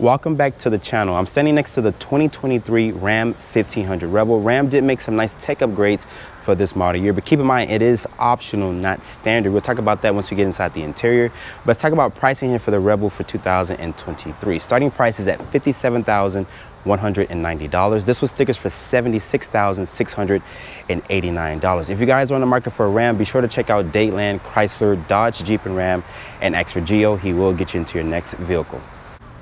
Welcome back to the channel. I'm standing next to the 2023 Ram 1500 Rebel. Ram did make some nice tech upgrades for this model year, but keep in mind it is optional, not standard. We'll talk about that once we get inside the interior. But let's talk about pricing here for the Rebel for 2023. Starting price is at $57,190. This was stickers for $76,689. If you guys are on the market for a Ram, be sure to check out Dadeland, Chrysler, Dodge, Jeep, and Ram, and ask for Geo. He will get you into your next vehicle.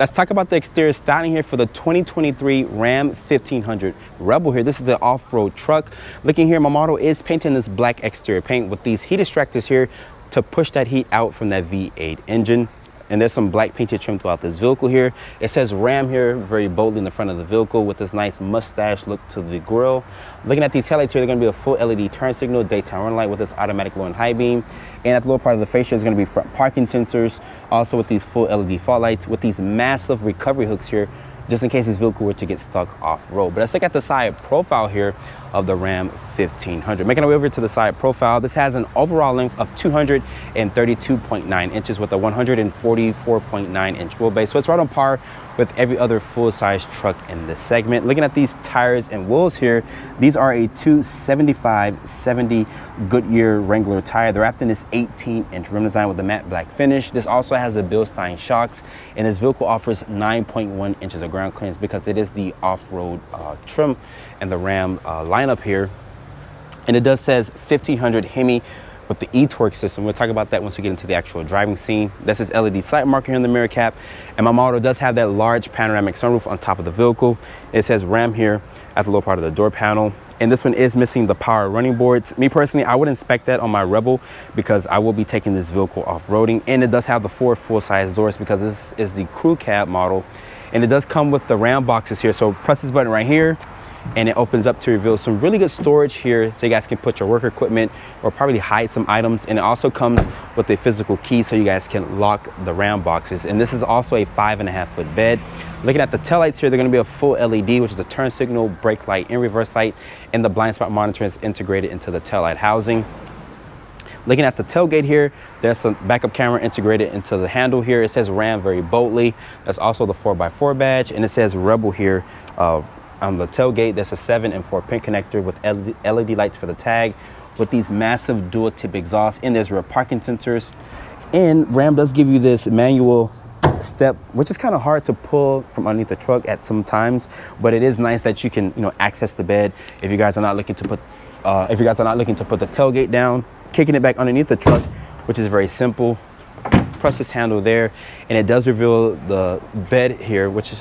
Let's talk about the exterior styling here for the 2023 Ram 1500 Rebel here. This is the off-road truck. Looking here, my model is painting this black exterior paint with these heat extractors here to push that heat out from that V8 engine. And there's some black painted trim throughout this vehicle here. It says Ram here very boldly in the front of the vehicle with this nice mustache look to the grille. Looking at these headlights here, they're gonna be a full LED turn signal, daytime running light with this automatic low and high beam. And at the lower part of the fascia is gonna be front parking sensors, also with these full LED fog lights with these massive recovery hooks here, just in case this vehicle were to get stuck off-road. But let's look at the side profile here of the Ram 1500. Making our way over to the side profile, this has an overall length of 232.9 inches with a 144.9 inch wheelbase. So it's right on par with every other full-size truck in this segment. Looking at these tires and wheels here, these are a 275/70 Goodyear Wrangler tire. They're wrapped in this 18-inch rim design with a matte black finish. This also has the Bilstein shocks, and this vehicle offers 9.1 inches of ground clearance because it is the off-road trim and the Ram lineup here. And it does says 1500 Hemi with the e-torque system. We'll talk about that once we get into the actual driving scene. This is LED sight marker here in the mirror cap, and my model does have that large panoramic sunroof on top of the vehicle. It says Ram here at the lower part of the door panel, and this one is missing the power running boards. Me personally, I would inspect that on my Rebel because I will be taking this vehicle off-roading, and it does have the 4 full-size doors because this is the crew cab model, and it does come with the Ram boxes here. So press this button right here, and it opens up to reveal some really good storage here so you guys can put your work equipment or probably hide some items. And it also comes with a physical key so you guys can lock the Ram boxes. And this is also a 5.5-foot bed. Looking at the taillights here, they're going to be a full LED, which is a turn signal, brake light, and reverse light, and the blind spot monitor is integrated into the taillight housing. Looking at the tailgate here, there's some backup camera integrated into the handle here. It says Ram very boldly. That's also the 4x4 badge, and it says Rebel here on the tailgate. There's a 7 and 4 pin connector with LED lights for the tag with these massive dual tip exhausts, and there's rear parking sensors. And Ram does give you this manual step, which is kind of hard to pull from underneath the truck at some times, but it is nice that you can, access the bed if you guys are not looking to put the tailgate down, kicking it back underneath the truck, which is very simple. Press this handle there, and it does reveal the bed here, which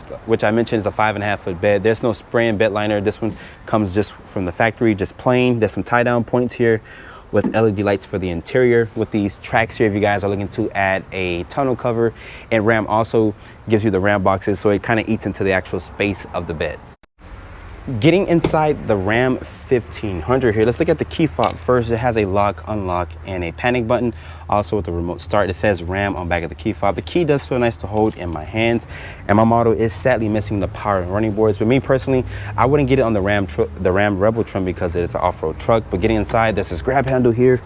I mentioned is a 5.5-foot bed. There's no spray and bed liner. This one comes just from the factory, just plain. There's some tie down points here with LED lights for the interior with these tracks here if you guys are looking to add a tonneau cover. And Ram also gives you the Ram boxes, so it kind of eats into the actual space of the bed. Getting inside the Ram 1500 here, let's look at the key fob first. It has a lock, unlock, and a panic button. Also with the remote start, it says Ram on back of the key fob. The key does feel nice to hold in my hands, and my model is sadly missing the power and running boards. But me personally, I wouldn't get it on the Ram Rebel trim because it is an off-road truck. But getting inside, there's this grab handle here.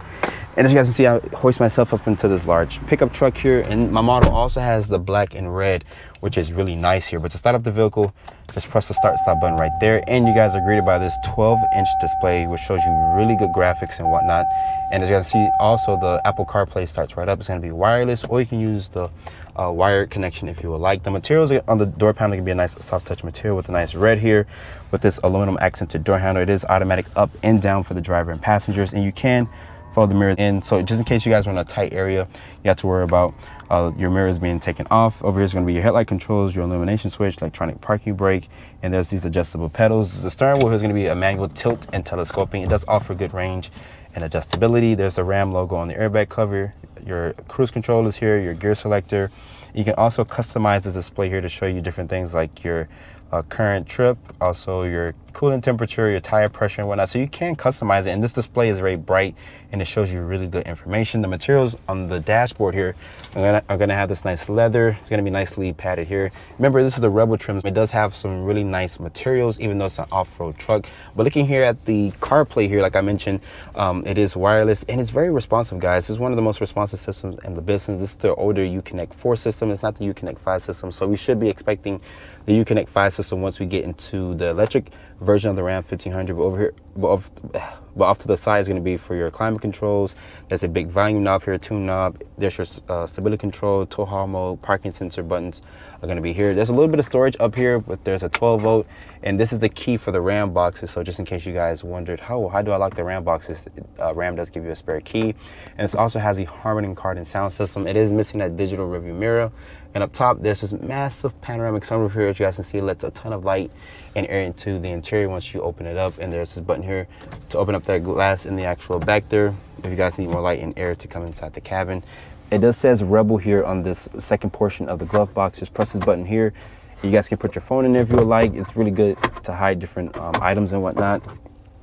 And as you guys can see, I hoist myself up into this large pickup truck here, and my model also has the black and red, which is really nice here. But to start up the vehicle, just press the start button right there, and you guys are greeted by this 12-inch display, which shows you really good graphics and whatnot. And as you guys see, also the Apple CarPlay starts right up. It's going to be wireless, or you can use the wired connection if you would like. The materials on the door panel can be a nice soft touch material with a nice red here with this aluminum accented door handle. It is automatic up and down for the driver and passengers, and you can fold the mirrors in. So just in case you guys are in a tight area, you have to worry about your mirrors being taken off. Over here is going to be your headlight controls, your illumination switch, electronic parking brake, and there's these adjustable pedals. The steering wheel is going to be a manual tilt and telescoping. It does offer good range and adjustability. There's a Ram logo on the airbag cover. Your cruise control is here, your gear selector. You can also customize the display here to show you different things like your current trip, also your coolant temperature, your tire pressure and whatnot. So you can customize it, and this display is very bright and it shows you really good information. The materials on the dashboard here are gonna have this nice leather. It's gonna be nicely padded here. Remember, this is the Rebel trim. It does have some really nice materials, even though it's an off-road truck. But looking here at the CarPlay here, like I mentioned, it is wireless and it's very responsive, guys. This is one of the most responsive systems in the business. This is the older Uconnect 4 system. It's not the Uconnect 5 system. So we should be expecting the Uconnect 5 system once we get into the electric version of the Ram 1500. But over here, but off to the side is going to be for your climate controls. There's a big volume knob here, tune knob. There's your stability control, tow haul mode, parking sensor buttons are going to be here. There's a little bit of storage up here, but there's a 12 volt, and this is the key for the Ram boxes. So just in case you guys wondered, how do I lock the Ram boxes? Ram does give you a spare key, and it also has the Harman Kardon sound system. It is missing that digital rearview mirror. And up top, there's this massive panoramic sunroof here. As you guys can see, it lets a ton of light and air into the interior once you open it up. And there's this button here to open up that glass in the actual back there if you guys need more light and air to come inside the cabin. It does says Rebel here on this second portion of the glove box. Just press this button here. You guys can put your phone in there if you would like. It's really good to hide different items and whatnot.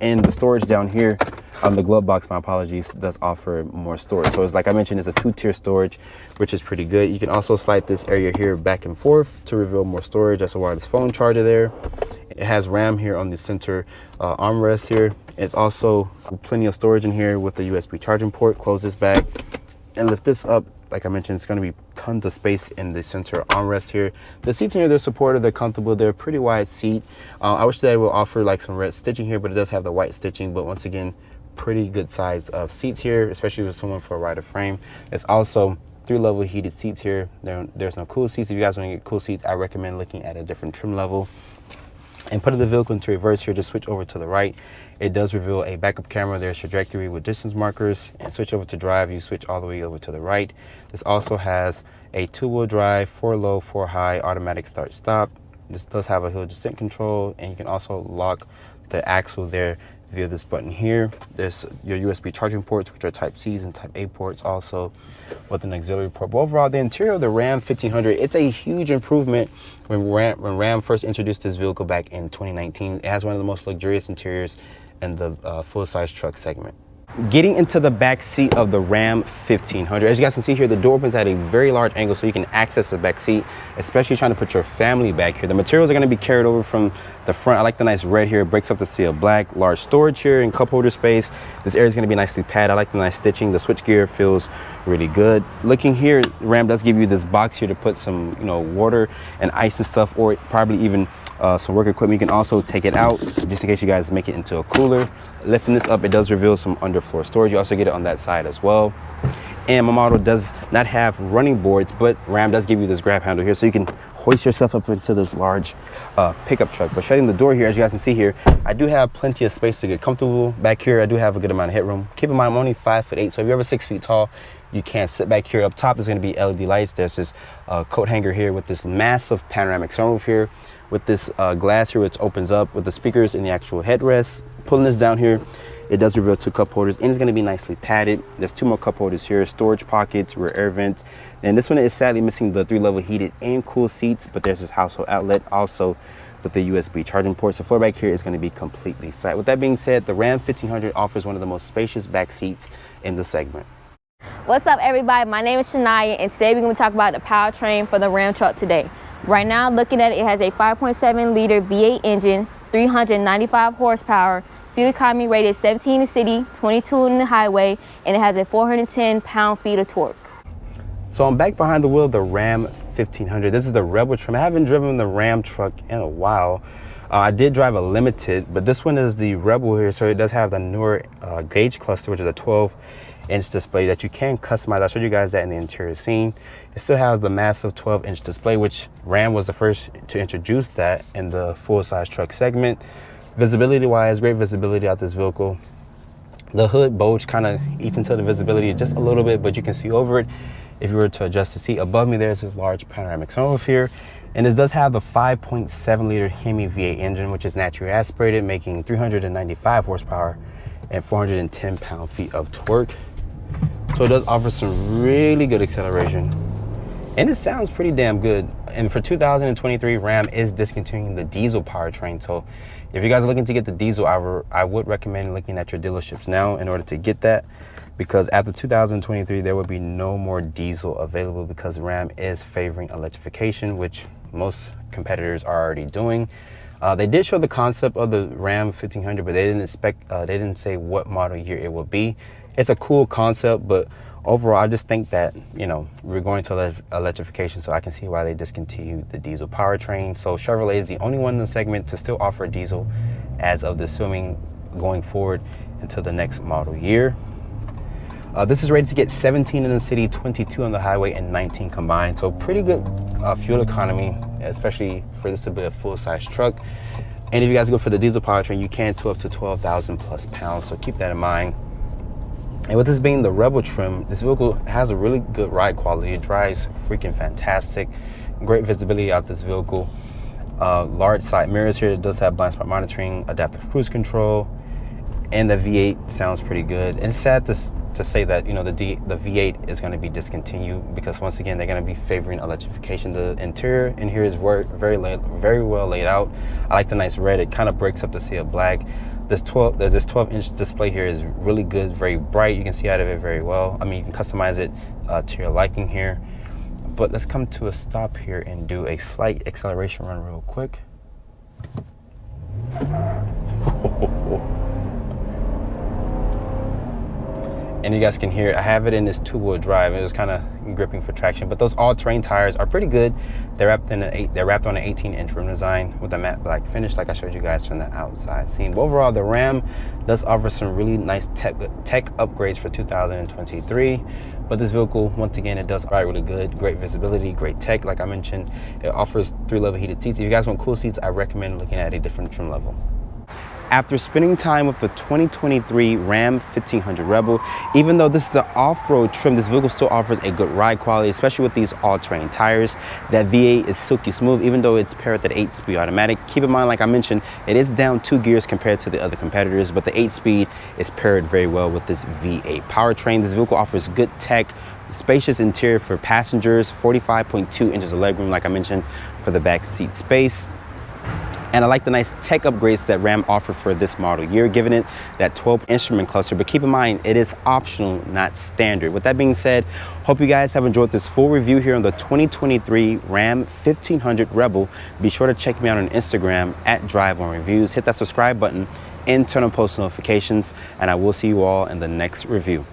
And the storage down here on the glove box, my apologies, does offer more storage. So it's like I mentioned, it's a 2-tier storage, which is pretty good. You can also slide this area here back and forth to reveal more storage. That's a wireless phone charger there. It has RAM here on the center armrest here. It's also plenty of storage in here with the USB charging port. Close this back and lift this up. Like I mentioned, it's going to be tons of space in the center armrest here. The seats in here, they're supportive, they're comfortable, they're a pretty wide seat. I wish they would offer like some red stitching here, but it does have the white stitching. But once again, pretty good size of seats here, especially with someone for a rider frame. It's also 3-level heated seats here. There's no cool seats. If you guys want to get cool seats, I recommend looking at a different trim level. And putting the vehicle into reverse here, just switch over to the right. It does reveal a backup camera. There's your directory with distance markers, and switch over to drive. You switch all the way over to the right. This also has a 2-wheel drive, 4 low, 4 high, automatic start stop. This does have a hill descent control, and you can also lock the axle there via this button here. There's your USB charging ports, which are type C's and type A ports, also with an auxiliary port. But overall, the interior of the Ram 1500, it's a huge improvement. When Ram first introduced this vehicle back in 2019, it has one of the most luxurious interiors in the full-size truck segment. Getting into the back seat of the Ram 1500, as you guys can see here, the door opens at a very large angle so you can access the back seat, especially trying to put your family back here. The materials are going to be carried over from the front. I like the nice red here. It breaks up the seal black. Large storage here and cup holder space. This area is going to be nicely padded. I like the nice stitching. The switch gear feels really good. Looking here, Ram does give you this box here to put some, water and ice and stuff, or probably even some work equipment. You can also take it out just in case you guys make it into a cooler. Lifting this up, it does reveal some underfloor storage. You also get it on that side as well. And my model does not have running boards, but Ram does give you this grab handle here so you can hoist yourself up into this large pickup truck. But shutting the door here, as you guys can see here, I do have plenty of space to get comfortable back here. I do have a good amount of headroom. Keep in mind, I'm only 5'8", so if you're ever 6 feet tall, you can't sit back here. Up top is going to be LED lights. There's this coat hanger here with this massive panoramic sunroof here, with this glass here which opens up with the speakers in the actual headrest. Pulling this down here, it does reveal 2 cup holders, and it's going to be nicely padded. There's 2 more cup holders here, storage pockets, rear air vents, and this one is sadly missing the 3-level heated and cool seats, but there's this household outlet also with the USB charging ports. The floor back here is going to be completely flat. With that being said, the Ram 1500 offers one of the most spacious back seats in the segment. What's up, everybody? My name is Shania, and today we're going to talk about the powertrain for the Ram truck today. Right now, looking at it, it has a 5.7 liter V8 engine, 395 horsepower, fuel economy rated 17 in the city, 22 in the highway, and it has a 410 pound-feet of torque. So I'm back behind the wheel of the Ram 1500. This is the Rebel trim. I haven't driven the Ram truck in a while. I did drive a Limited, but this one is the Rebel here, so it does have the newer gauge cluster, which is a 12-inch display that you can customize. I showed you guys that in the interior scene. It still has the massive 12-inch display, which Ram was the first to introduce that in the full-size truck segment. Visibility-wise, great visibility out this vehicle. The hood bulge kind of eats into the visibility just a little bit, but you can see over it. If you were to adjust the seat above me, there's this large panoramic sunroof here. And this does have the 5.7 liter Hemi V8 engine, which is naturally aspirated, making 395 horsepower and 410 pound-feet of torque. So it does offer some really good acceleration And it sounds pretty damn good. And for 2023, Ram is discontinuing the diesel powertrain. So if you guys are looking to get the diesel, I would recommend looking at your dealerships now in order to get that, because after 2023, there will be no more diesel available because Ram is favoring electrification, which most competitors are already doing. They did show the concept of the Ram 1500, but they didn't say what model year it will be. It's a cool concept, but overall, I just think that, you know, we're going to electrification, so I can see why they discontinued the diesel powertrain. So Chevrolet is the only one in the segment to still offer diesel as of this filming going forward until the next model year. This is rated to get 17 in the city, 22 on the highway, and 19 combined. So pretty good fuel economy, especially for this to be a full-size truck. And if you guys go for the diesel powertrain, you can tow up to 12,000 plus pounds. So keep that in mind. And with this being the Rebel trim, this vehicle has a really good ride quality. It drives freaking fantastic. Great visibility out this vehicle. Large side mirrors here. It does have blind spot monitoring, adaptive cruise control, and the V8 sounds pretty good. And it's sad to say that, you know, the V8 is going to be discontinued because once again they're going to be favoring electrification. The interior in here is very well laid out. I like the nice red. It kind of breaks up the sea of black. This 12-inch display here is really good, very bright. You can see out of it very well. I mean, you can customize it to your liking here. But let's come to a stop here and do a slight acceleration run real quick. And you guys can hear it. I have it in this two-wheel drive. It was kind of gripping for traction, but those all-terrain tires are pretty good. They're wrapped on an 18-inch rim design with a matte black finish, like I showed you guys from the outside scene. But overall, the Ram does offer some really nice tech upgrades for 2023. But this vehicle, once again, it does ride really good. Great visibility, great tech. Like I mentioned, it offers 3-level heated seats. If you guys want cool seats, I recommend looking at a different trim level. After spending time with the 2023 Ram 1500 Rebel, even though this is an off-road trim, this vehicle still offers a good ride quality, especially with these all-terrain tires. That V8 is silky smooth, even though it's paired with that 8-speed automatic. Keep in mind, like I mentioned, it is down 2 gears compared to the other competitors, but the 8-speed is paired very well with this V8 powertrain. This vehicle offers good tech, spacious interior for passengers, 45.2 inches of legroom, like I mentioned, for the back seat space. And I like the nice tech upgrades that Ram offered for this model year, giving it that 12 instrument cluster. But keep in mind, it is optional, not standard. With that being said, hope you guys have enjoyed this full review here on the 2023 Ram 1500 Rebel. Be sure to check me out on Instagram at @DriveOnReviews. Hit that subscribe button and turn on post notifications. And I will see you all in the next review.